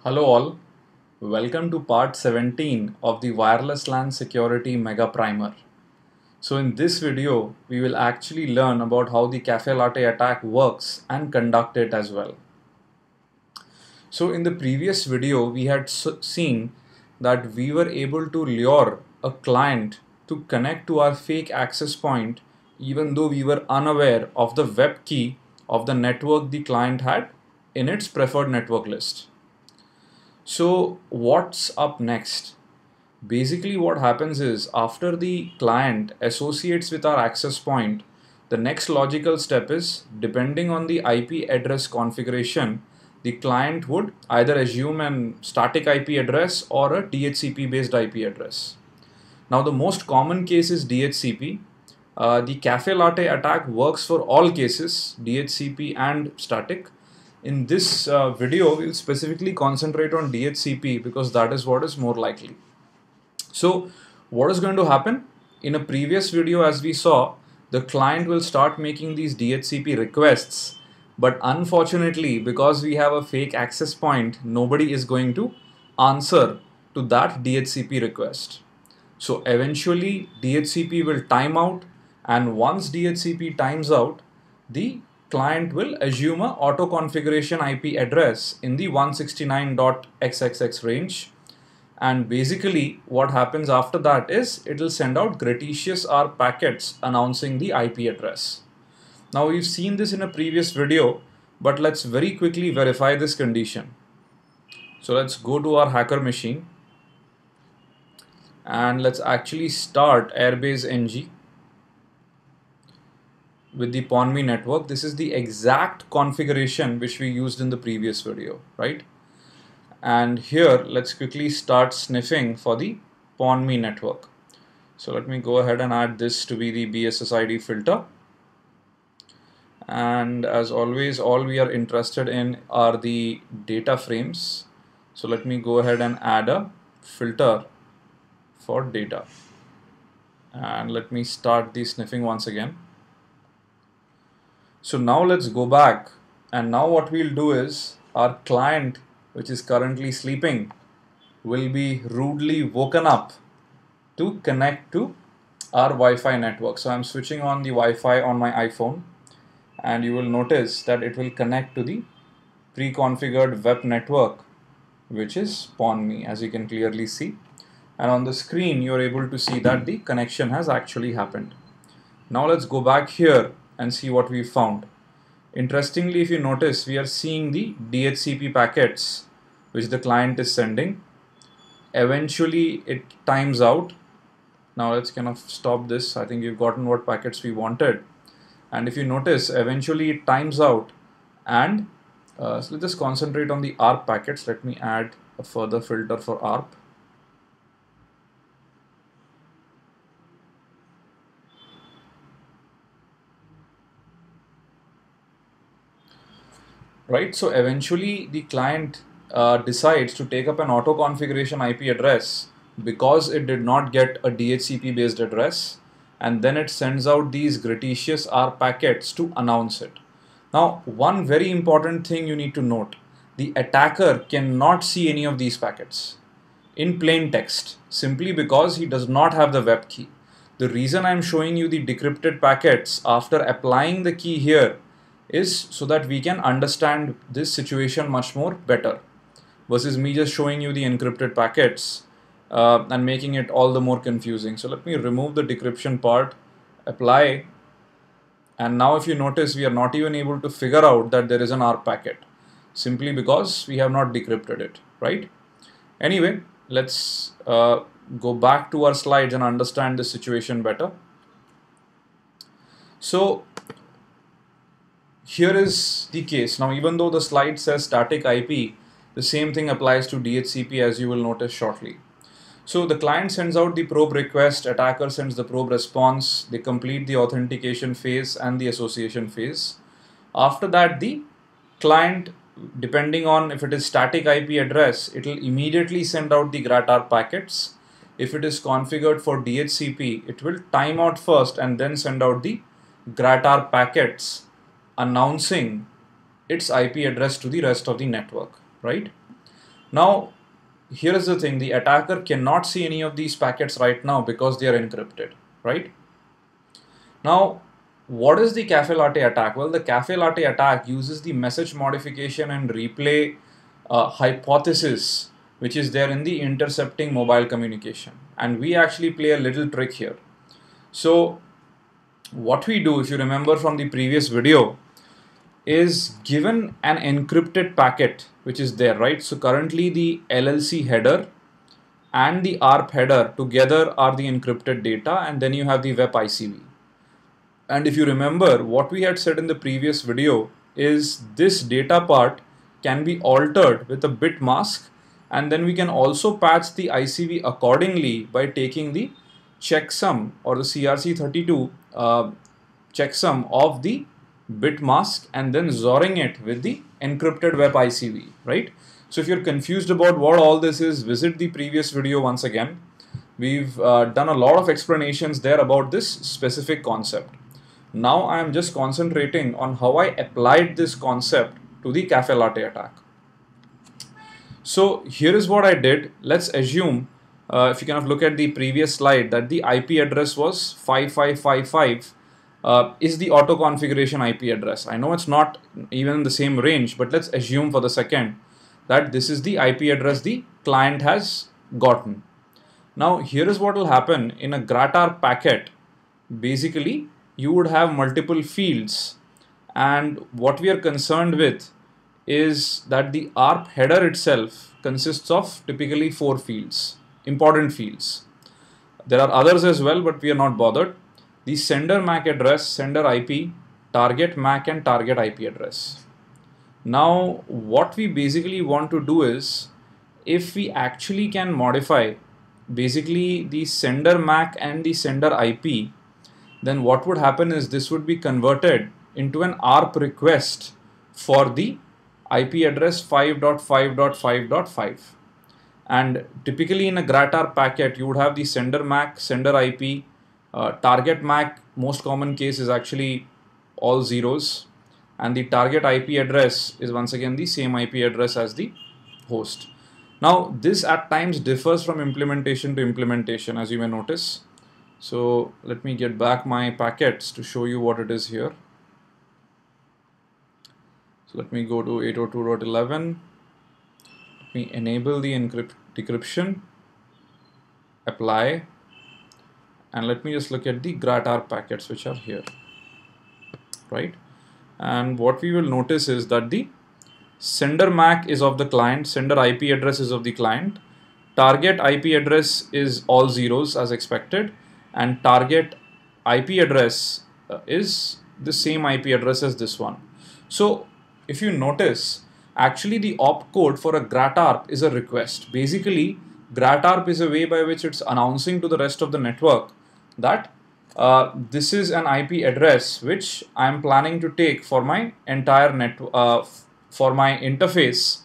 Hello all, welcome to part 17 of the Wireless LAN Security Mega Primer. So in this video, we will actually learn about how the Cafe Latte attack works and conduct it as well. So in the previous video, we had seen that we were able to lure a client to connect to our fake access point even though we were unaware of the web key of the network the client had in its preferred network list. So what's up next? Basically what happens is after the client associates with our access point, the next logical step is, depending on the IP address configuration, the client would either assume an static IP address or a DHCP based IP address. Now the most common case is DHCP. The Cafe Latte attack works for all cases, DHCP and static. In this video, we'll specifically concentrate on DHCP because that is what is more likely. So what is going to happen? In a previous video, as we saw, the client will start making these DHCP requests, but unfortunately, because we have a fake access point, nobody is going to answer to that DHCP request. So eventually DHCP will time out, and once DHCP times out, the client will assume a auto configuration IP address in the 169.xxx range. And basically what happens after that is it will send out gratuitous R packets announcing the IP address. Now we've seen this in a previous video, but let's very quickly verify this condition. So let's go to our hacker machine and let's actually start Airbase NG with the PONME network. This is the exact configuration which we used in the previous video, right? And here let's quickly start sniffing for the PONME network. So let me go ahead and add this to be the BSSID filter. And as always, all we are interested in are the data frames. So let me go ahead and add a filter for data. And let me start the sniffing once again. So now let's go back, and now what we'll do is our client, which is currently sleeping, will be rudely woken up to connect to our Wi-Fi network. So I'm switching on the Wi-Fi on my iPhone, and you will notice that it will connect to the pre-configured web network, which is PONME, as you can clearly see. And on the screen, you're able to see that the connection has actually happened. Now let's go back here and see what we found. Interestingly, if you notice, we are seeing the DHCP packets which the client is sending. Eventually it times out. Now let's kind of stop this. I think we've gotten what packets we wanted. And if you notice, eventually it times out, and so let's just concentrate on the ARP packets. Let me add a further filter for ARP. Right, so eventually the client decides to take up an auto configuration IP address because it did not get a DHCP based address, and then it sends out these gratuitous R packets to announce it. Now, one very important thing you need to note: the attacker cannot see any of these packets in plain text simply because he does not have the web key. The reason I'm showing you the decrypted packets after applying the key here is so that we can understand this situation much more better, versus me just showing you the encrypted packets and making it all the more confusing. So let me remove the decryption part, apply, and now if you notice, we are not even able to figure out that there is an R packet simply because we have not decrypted it, right? Anyway, let's go back to our slides and understand the situation better. So here is the case. Now, even though the slide says static IP, the same thing applies to DHCP, as you will notice shortly. So the client sends out the probe request, attacker sends the probe response, they complete the authentication phase and the association phase. After that, the client, depending on if it is static IP address, it will immediately send out the GRAT-R packets. If it is configured for DHCP, it will time out first and then send out the GRAT-R packets announcing its IP address to the rest of the network, right? Now, here is the thing, the attacker cannot see any of these packets right now because they are encrypted, right? Now, what is the Cafe Latte attack? Well, the Cafe Latte attack uses the message modification and replay hypothesis which is there in the intercepting mobile communication. And we actually play a little trick here. So, what we do, if you remember from the previous video, is given an encrypted packet which is there, right? So currently the LLC header and the ARP header together are the encrypted data, and then you have the web ICV. And if you remember, what we had said in the previous video is this data part can be altered with a bit mask, and then we can also patch the ICV accordingly by taking the checksum or the CRC32 checksum of the bit mask and then XORing it with the encrypted web ICV, right? So if you're confused about what all this is, visit the previous video once again. We've done a lot of explanations there about this specific concept. Now I am just concentrating on how I applied this concept to the Cafe Latte attack. So here is what I did. Let's assume, if you kind of look at the previous slide, that the IP address was 5555 is the auto configuration IP address. I know it's not even in the same range, but let's assume for the second that this is the IP address the client has gotten. Now here is what will happen in a Gratar packet. Basically, you would have multiple fields, and what we are concerned with is that the ARP header itself consists of typically 4 fields, important fields. There are others as well, but we are not bothered. The sender MAC address, sender IP, target MAC and target IP address. Now what we basically want to do is, if we actually can modify basically the sender MAC and the sender IP, then what would happen is this would be converted into an ARP request for the IP address 5.5.5.5. And typically in a Gratar packet, you would have the sender MAC, sender IP, target MAC, most common case is actually all zeros, and the target IP address is once again the same IP address as the host. Now this at times differs from implementation to implementation, as you may notice. So let me get back my packets to show you what it is here. So let me go to 802.11. Let me enable the decryption, apply, and let me just look at the Gratar packets which are here, right? And what we will notice is that the sender MAC is of the client, sender IP address is of the client, target IP address is all zeros as expected, and target IP address is the same IP address as this one. So if you notice, actually the opcode for a Gratarp is a request. Basically, Gratarp is a way by which it's announcing to the rest of the network that this is an IP address which I am planning to take for my entire network, for my interface,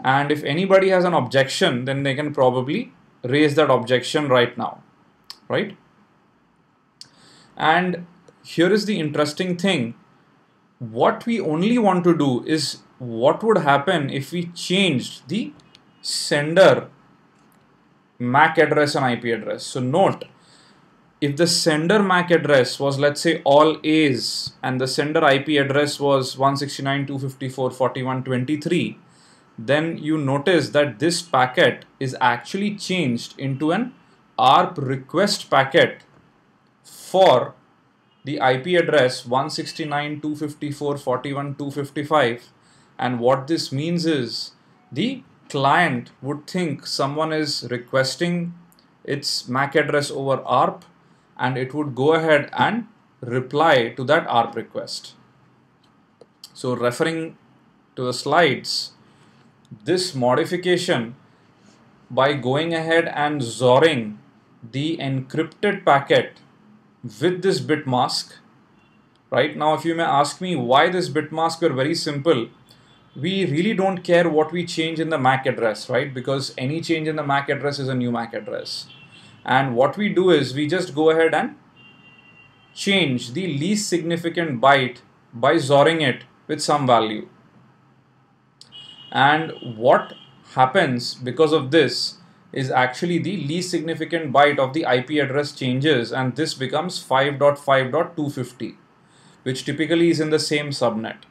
and if anybody has an objection, then they can probably raise that objection right now, right? And here is the interesting thing. What we only want to do is what would happen if we changed the sender MAC address and IP address. So note, if the sender MAC address was, let's say, all A's and the sender IP address was 169.254.41.23, then you notice that this packet is actually changed into an ARP request packet for the IP address 169.254.41.255, and what this means is the client would think someone is requesting its MAC address over ARP, and it would go ahead and reply to that ARP request. So referring to the slides, this modification by going ahead and XORing the encrypted packet with this bit mask, right? Now if you may ask me why this bit mask, were very simple. We really don't care what we change in the MAC address, right? Because any change in the MAC address is a new MAC address. And what we do is we just go ahead and change the least significant byte by XORing it with some value. And what happens because of this is actually the least significant byte of the IP address changes, and this becomes 5.5.250, which typically is in the same subnet.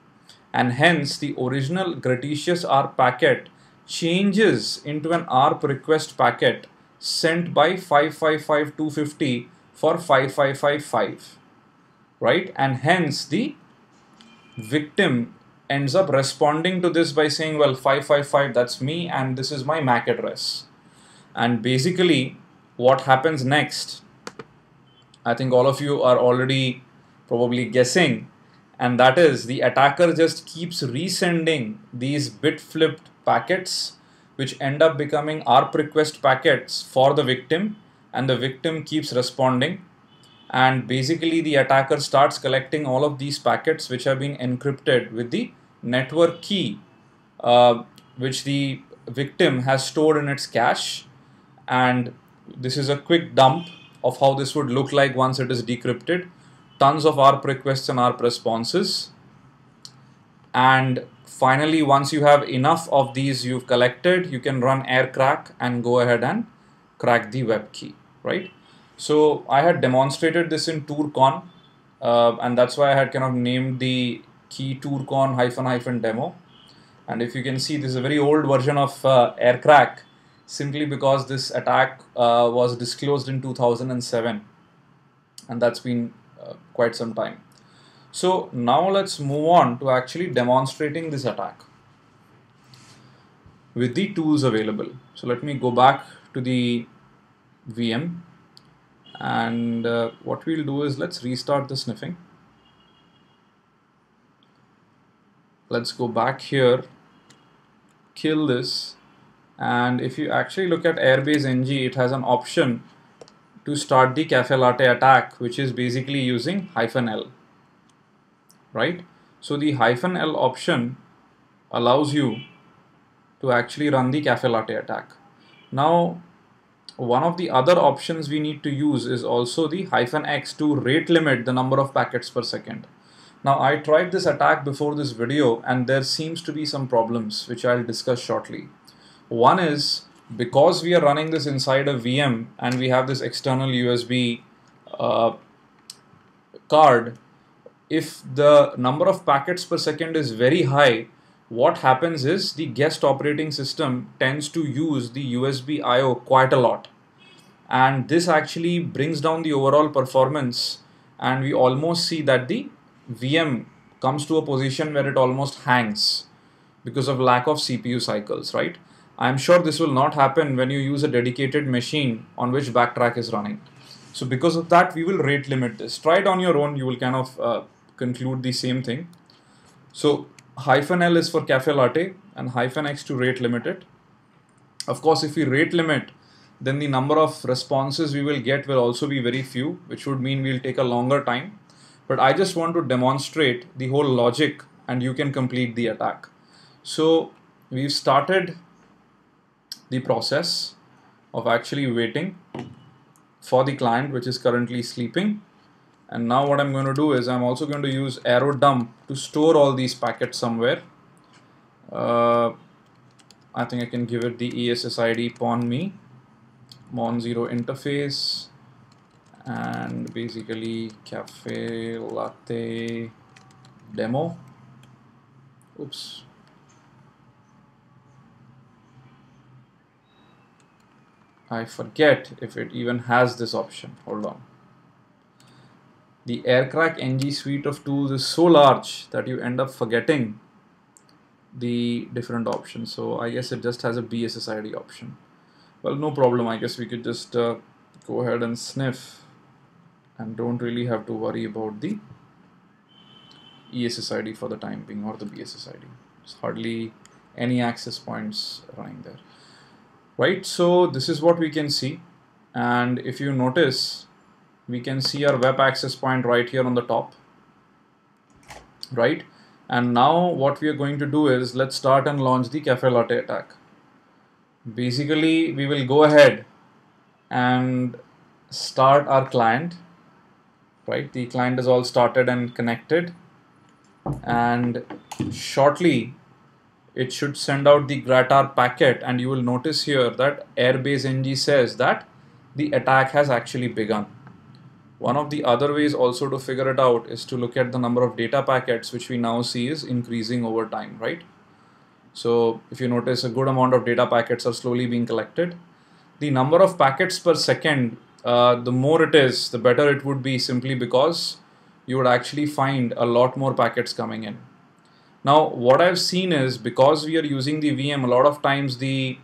And hence the original gratuitous ARP packet changes into an ARP request packet sent by 555.250 for 5555, right? And hence the victim ends up responding to this by saying, well, 555, that's me, and this is my MAC address. And basically what happens next, I think all of you are already probably guessing, and that is the attacker just keeps resending these bit flipped packets, which end up becoming ARP request packets for the victim, and the victim keeps responding. And basically the attacker starts collecting all of these packets which have been encrypted with the network key, which the victim has stored in its cache. And this is a quick dump of how this would look like once it is decrypted. Tons of ARP requests and ARP responses. And finally, once you have enough of these you've collected, you can run air crack and go ahead and crack the web key, right? So I had demonstrated this in TourCon, and that's why I had kind of named the key TourCon -- demo. And if you can see, this is a very old version of aircrack, simply because this attack was disclosed in 2007, and that's been quite some time. So now let's move on to actually demonstrating this attack with the tools available. So let me go back to the VM, and what we'll do is let's restart the sniffing. Let's go back here, kill this, and if you actually look at Airbase NG, it has an option to start the Cafe Latte attack, which is basically using -L, right? So the -L option allows you to actually run the Cafe Latte attack. Now, one of the other options we need to use is also the -X to rate limit the number of packets per second. Now, I tried this attack before this video, and there seems to be some problems which I'll discuss shortly. One is, because we are running this inside a VM and we have this external USB card, if the number of packets per second is very high, what happens is the guest operating system tends to use the USB I/O quite a lot. And this actually brings down the overall performance, and we almost see that the VM comes to a position where it almost hangs because of lack of CPU cycles, right? I'm sure this will not happen when you use a dedicated machine on which Backtrack is running. So because of that, we will rate limit this. Try it on your own, you will kind of conclude the same thing. So -L is for Cafe Latte and -X to rate limit it. Of course, if we rate limit, then the number of responses we will get will also be very few, which would mean we'll take a longer time. But I just want to demonstrate the whole logic, and you can complete the attack. So we've started the process of actually waiting for the client, which is currently sleeping. And now what I'm going to do is I'm also going to use arrow dump to store all these packets somewhere. I think I can give it the ESSID pawn me mon0 interface, and basically Cafe Latte demo. Oops. I forget if it even has this option. Hold on. The Aircrack NG suite of tools is so large that you end up forgetting the different options. So I guess it just has a BSSID option. Well, no problem. I guess we could just go ahead and sniff and don't really have to worry about the ESSID for the time being, or the BSSID. There's hardly any access points running there. Right, so this is what we can see, and if you notice, we can see our web access point right here on the top, right? And now what we are going to do is let's start and launch the Cafe Latte attack. Basically, we will go ahead and start our client, right? The client is all started and connected, and shortly it should send out the gratar packet, and you will notice here that airbase ng says that the attack has actually begun. One of the other ways also to figure it out is to look at the number of data packets, which we now see is increasing over time, right? So if you notice, a good amount of data packets are slowly being collected. The number of packets per second, the more it is, the better it would be, simply because you would actually find a lot more packets coming in. Now, what I've seen is, because we are using the VM, a lot of times the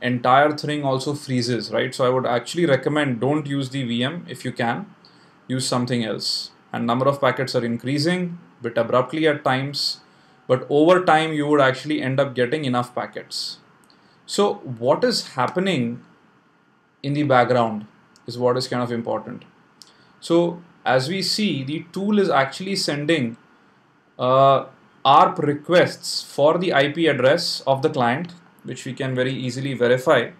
entire thing also freezes, right? So I would actually recommend, don't use the VM. If you can, use something else. And number of packets are increasing a bit abruptly at times, but over time you would actually end up getting enough packets. So what is happening in the background is what is kind of important. So as we see, the tool is actually sending ARP requests for the IP address of the client, which we can very easily verify,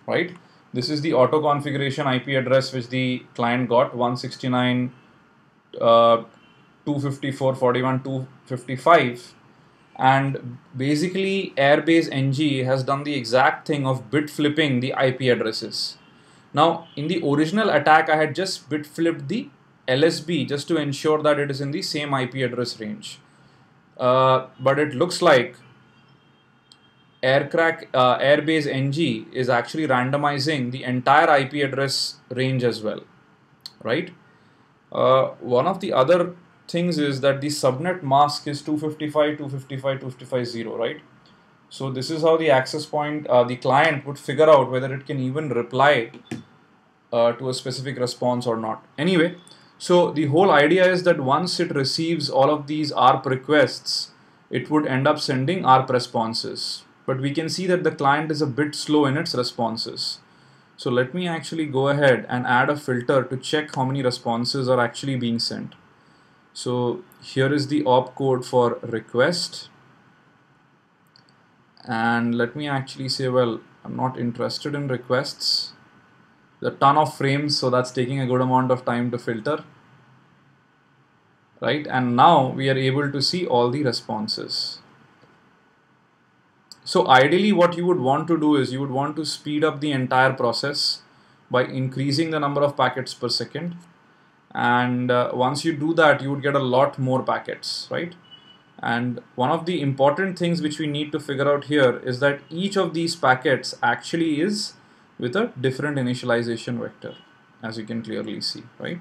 right? This is the auto configuration IP address which the client got, 169.254.41.255, and basically airbase ng has done the exact thing of bit flipping the IP addresses. Now in the original attack I had just bit flipped the LSB just to ensure that it is in the same IP address range, but it looks like airbase ng is actually randomizing the entire IP address range as well, right? One of the other things is that the subnet mask is 255.255.255.0, right? So this is how the access point, the client would figure out whether it can even reply to a specific response or not. Anyway, so the whole idea is that once it receives all of these ARP requests, it would end up sending ARP responses. But we can see that the client is a bit slow in its responses. So let me actually go ahead and add a filter to check how many responses are actually being sent. So here is the opcode for request. And let me actually say, well, I'm not interested in requests. There's a ton of frames, so that's taking a good amount of time to filter, right? And now we are able to see all the responses. So ideally what you would want to do is you would want to speed up the entire process by increasing the number of packets per second. And once you do that, you would get a lot more packets, right? And one of the important things which we need to figure out here is that each of these packets actually is with a different initialization vector, as you can clearly see, right?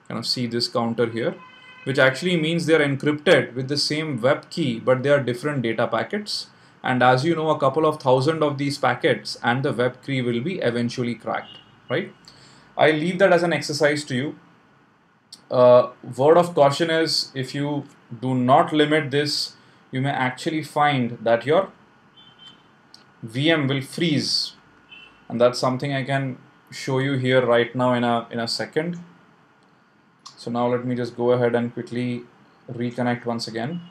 Kind of see this counter here, which actually means they are encrypted with the same web key, but they are different data packets. And as you know, a couple of thousand of these packets and the web key will be eventually cracked, right? I leave that as an exercise to you. Word of caution is, if you do not limit this, you may actually find that your VM will freeze, and that's something I can show you here right now in a second. So now let me just go ahead and quickly reconnect once again.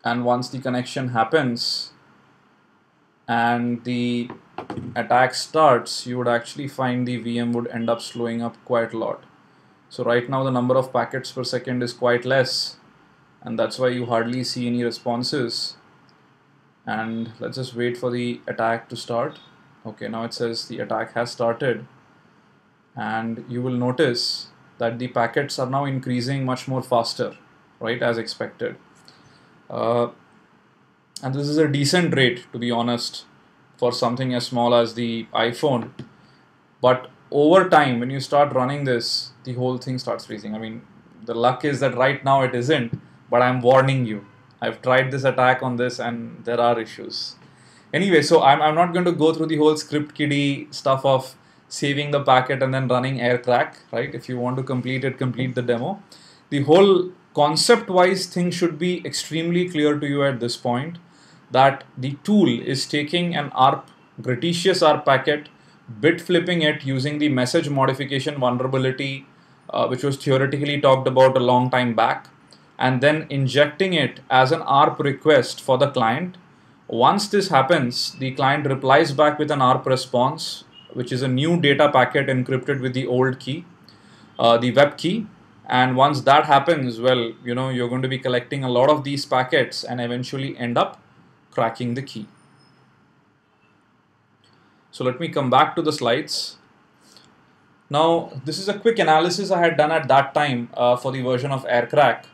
And once the connection happens and the attack starts, you would actually find the VM would end up slowing up quite a lot. So right now the number of packets per second is quite less, and that's why you hardly see any responses. And let's just wait for the attack to start. Okay, now it says the attack has started, and you will notice that the packets are now increasing much more faster, right, as expected. And this is a decent rate, to be honest, for something as small as the iPhone. But over time, when you start running this, the whole thing starts freezing. I mean, the luck is that right now it isn't, but I'm warning you. I've tried this attack on this and there are issues. Anyway, so I'm not going to go through the whole script kiddie stuff of saving the packet and then running aircrack, right? If you want to complete it, complete the demo. The whole concept-wise thing should be extremely clear to you at this point, that the tool is taking an ARP, gratuitous ARP packet, bit flipping it using the message modification vulnerability, which was theoretically talked about a long time back, and then injecting it as an ARP request for the client. Once this happens, the client replies back with an ARP response, which is a new data packet encrypted with the old key. the web key. And once that happens, well, you're going to be collecting a lot of these packets and eventually end up cracking the key. So let me come back to the slides. Now, this is a quick analysis I had done at that time for the version of AirCrack.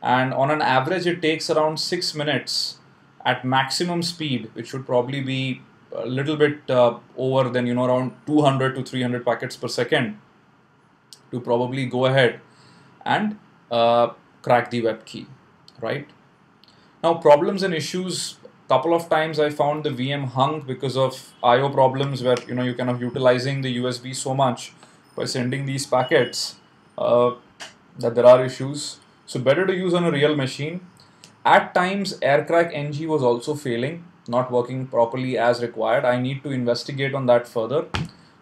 And on an average, it takes around 6 minutes at maximum speed, which would probably be a little bit over than, around 200 to 300 packets per second, to probably go ahead and crack the web key, right? Now, problems and issues. Couple of times I found the VM hung because of I/O problems, where you're kind of utilizing the USB so much by sending these packets that there are issues. So better to use on a real machine. At times, AirCrack NG was also failing, not working properly as required. I need to investigate on that further.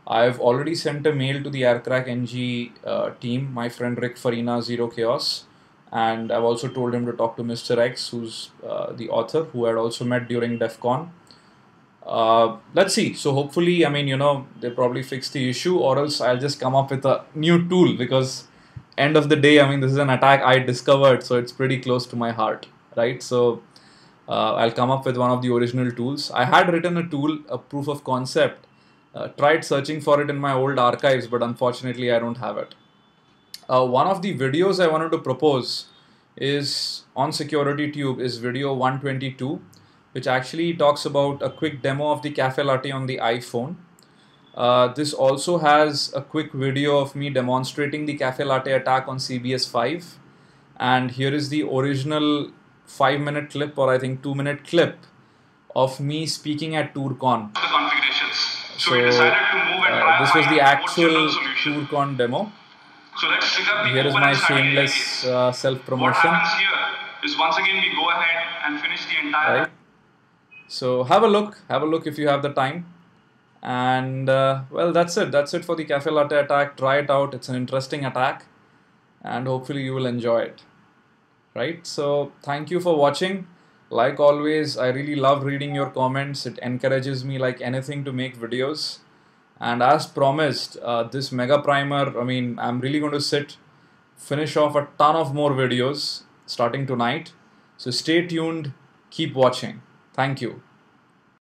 I've already sent a mail to the AirCrack NG team, my friend Rick Farina, Zero Chaos, and I've also told him to talk to Mr. X, who's the author, who had also met during DEF CON. Let's see. So hopefully, they probably fix the issue, or else I'll just come up with a new tool, because end of the day, this is an attack I discovered, so it's pretty close to my heart, right? So I'll come up with one of the original tools. I had written a tool, a proof of concept, tried searching for it in my old archives, but unfortunately I don't have it. One of the videos I wanted to propose is on SecurityTube is video 122, which actually talks about a quick demo of the Cafe Latte on the iPhone. This also has a quick video of me demonstrating the Cafe Latte attack on CBS 5. And here is the original 5-minute clip, or I think 2-minute clip, of me speaking at TourCon. The configurations. So we decided to move and try this was the actual TourCon demo. So let's pick up the here is my shameless self-promotion. What happens here is, once again we go ahead and finish the entire. Right. So have a look if you have the time. And well, that's it for the Cafe Latte attack. Try it out. It's an interesting attack, and hopefully you will enjoy it. Right. So thank you for watching. Like always, I really love reading your comments. It encourages me like anything to make videos. And as promised, this mega primer, I'm really going to finish off a ton of more videos starting tonight. So stay tuned, keep watching. Thank you.